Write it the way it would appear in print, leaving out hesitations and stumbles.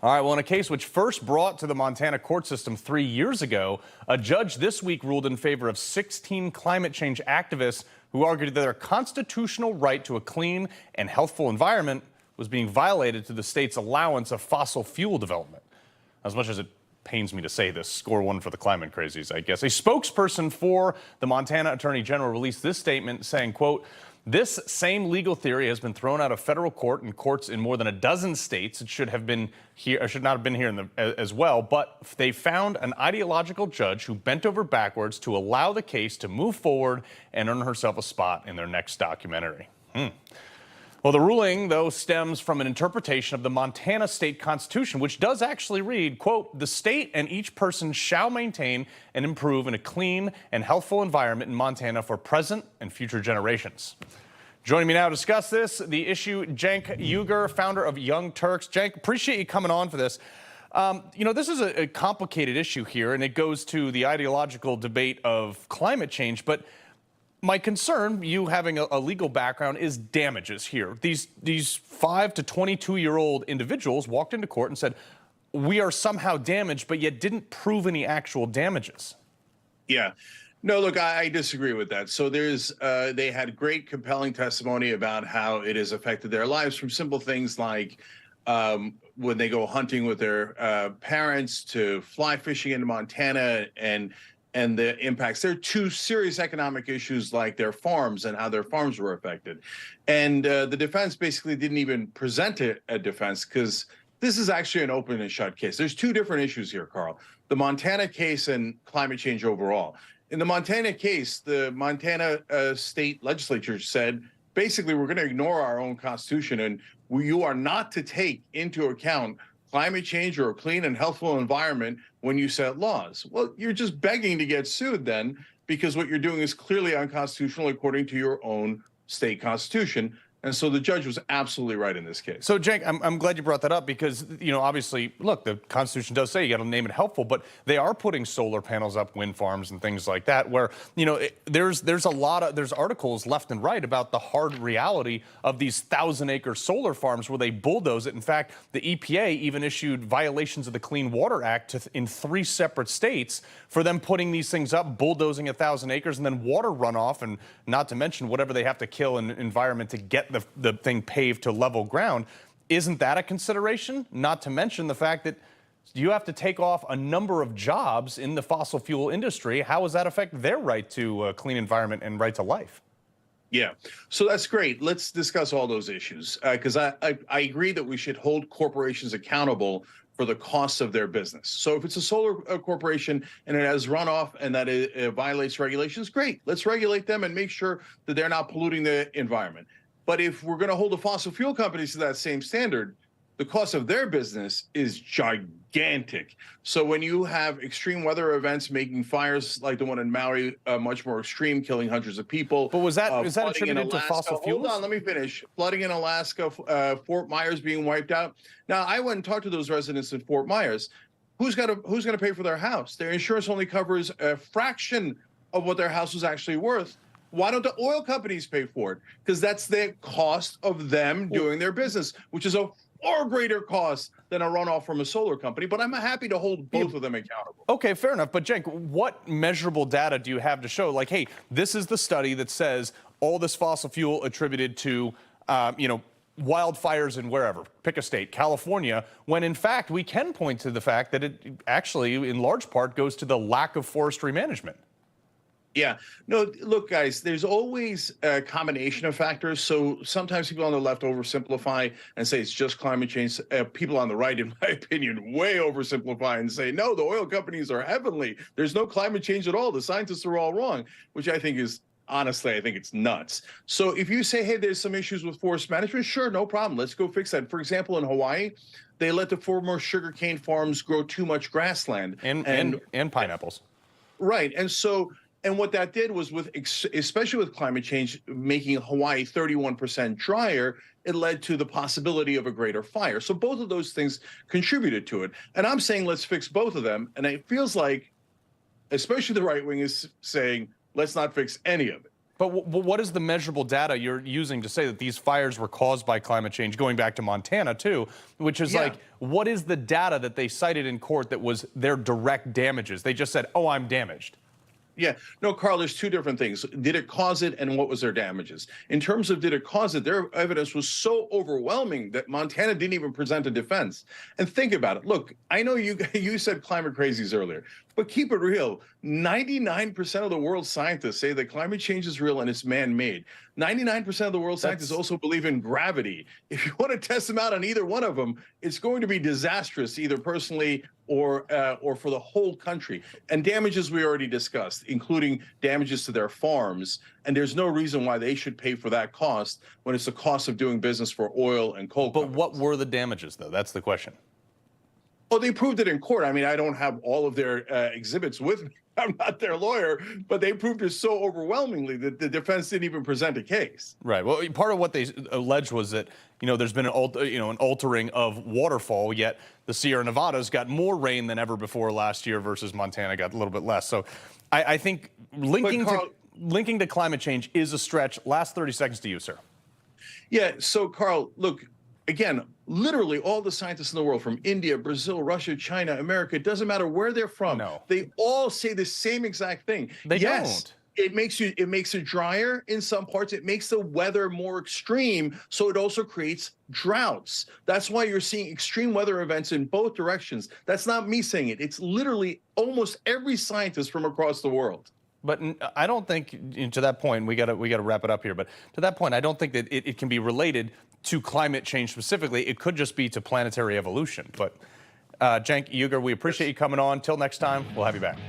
All right, well, in a case which first brought to the Montana court system 3 years ago, a judge this week ruled in favor of 16 climate change activists who argued that their constitutional right to a clean and healthful environment was being violated through the state's allowance of fossil fuel development. As much as it pains me to say this, score one for the climate crazies, I guess. A spokesperson for the Montana Attorney General released this statement saying, quote, "This same legal theory has been thrown out of federal court and courts in more than a dozen states. It should have been here, or should not have been here as well. But they found an ideological judge who bent over backwards to allow the case to move forward and earn herself a spot in their next documentary." Well, the ruling, though, stems from an interpretation of the Montana state constitution, which does actually read, quote, "The state and each person shall maintain and improve in a clean and healthful environment in Montana for present and future generations." Joining me now to discuss this, the issue, Cenk Uyghur, founder of Young Turks. Cenk, appreciate you coming on for this. This is a complicated issue here, and it goes to the ideological debate of climate change, but my concern, you having a legal background, is damages here. These 5 to 22-year-old individuals walked into court and said, we are somehow damaged, but yet didn't prove any actual damages. Yeah. No, look, I disagree with that. So they had great, compelling testimony about how it has affected their lives, from simple things like when they go hunting with their parents, to fly fishing into Montana, and the impacts. There are two serious economic issues like their farms and how their farms were affected. And the defense basically didn't even present a defense, because this is actually an open and shut case. There's two different issues here, Carl. The Montana case and climate change overall. In the Montana case, the Montana state legislature said, basically, we're going to ignore our own constitution, and you are not to take into account climate change or a clean and healthful environment when you set laws. Well, you're just begging to get sued then, because what you're doing is clearly unconstitutional according to your own state constitution. And so the judge was absolutely right in this case. So, Cenk, I'm glad you brought that up, because, obviously, look, the Constitution does say you got to name it helpful, but they are putting solar panels up, wind farms and things like that, where, there's articles left and right about the hard reality of these 1,000-acre solar farms where they bulldoze it. In fact, the EPA even issued violations of the Clean Water Act in 3 separate states for them putting these things up, bulldozing 1,000 acres, and then water runoff, and not to mention whatever they have to kill in environment to get the thing paved to level ground. Isn't that a consideration? Not to mention the fact that you have to take off a number of jobs in the fossil fuel industry. How does that affect their right to a clean environment and right to life? Yeah, so that's great. Let's discuss all those issues, because I agree that we should hold corporations accountable for the costs of their business. So if it's a solar corporation and it has runoff and that it violates regulations, great. Let's regulate them and make sure that they're not polluting the environment. But if we're going to hold the fossil fuel companies to that same standard, the cost of their business is gigantic. So when you have extreme weather events making fires like the one in Maui much more extreme, killing hundreds of people. But is that attributed to fossil fuels? Hold on, let me finish. Flooding in Alaska, Fort Myers being wiped out. Now, I went and talked to those residents in Fort Myers. Who's going to pay for their house? Their insurance only covers a fraction of what their house was actually worth. Why don't the oil companies pay for it? Because that's the cost of them doing their business, which is a far greater cost than a runoff from a solar company. But I'm happy to hold both of them accountable. Okay, fair enough. But, Cenk, what measurable data do you have to show, like, hey, this is the study that says all this fossil fuel attributed to, wildfires in wherever, pick a state, California, when in fact we can point to the fact that it actually, in large part, goes to the lack of forestry management? Yeah. No, look, guys, there's always a combination of factors. So sometimes people on the left oversimplify and say it's just climate change. People on the right, in my opinion, way oversimplify and say, no, the oil companies are heavenly. There's no climate change at all. The scientists are all wrong, which I think is, honestly, I think it's nuts. So if you say, hey, there's some issues with forest management, sure, no problem. Let's go fix that. For example, in Hawaii, they let the former sugarcane farms grow too much grassland. And pineapples. Right. And what that did was, especially with climate change, making Hawaii 31% drier, it led to the possibility of a greater fire. So both of those things contributed to it. And I'm saying let's fix both of them. And it feels like, especially the right wing is saying, let's not fix any of it. But what is the measurable data you're using to say that these fires were caused by climate change, going back to Montana, too, which is like, what is the data that they cited in court that was their direct damages? They just said, oh, I'm damaged. Yeah, no, Carl, there's two different things. Did it cause it, and what was their damages? In terms of did it cause it, their evidence was so overwhelming that Montana didn't even present a defense. And think about it. Look, I know you said climate crazies earlier, but keep it real. 99% of the world's scientists say that climate change is real and it's man-made. 99% of the world's scientists also believe in gravity. If you want to test them out on either one of them, it's going to be disastrous, either personally or for the whole country. And damages we already discussed, including damages to their farms. And there's no reason why they should pay for that cost when it's the cost of doing business for oil and coal companies. But what were the damages, though? That's the question. Oh, they proved it in court. I mean, I don't have all of their exhibits with me. I'm not their lawyer, but they proved it so overwhelmingly that the defense didn't even present a case. Right. Well, part of what they alleged was that, there's been an altering of waterfall, yet the Sierra Nevadas got more rain than ever before last year versus Montana got a little bit less. So I think linking to climate change is a stretch. Last 30 seconds to you, sir. Yeah. So, Carl, look, again, literally all the scientists in the world, from India, Brazil, Russia, China, America, it doesn't matter where they're from. No. They all say the same exact thing. They don't. It makes it drier in some parts. It makes the weather more extreme, so it also creates droughts. That's why you're seeing extreme weather events in both directions. That's not me saying it. It's literally almost every scientist from across the world. But I don't think, to that point, we got to wrap it up here. But to that point, I don't think that it can be related to climate change specifically. It could just be to planetary evolution. But Cenk Uyghur, we appreciate you coming on. Till next time, we'll have you back.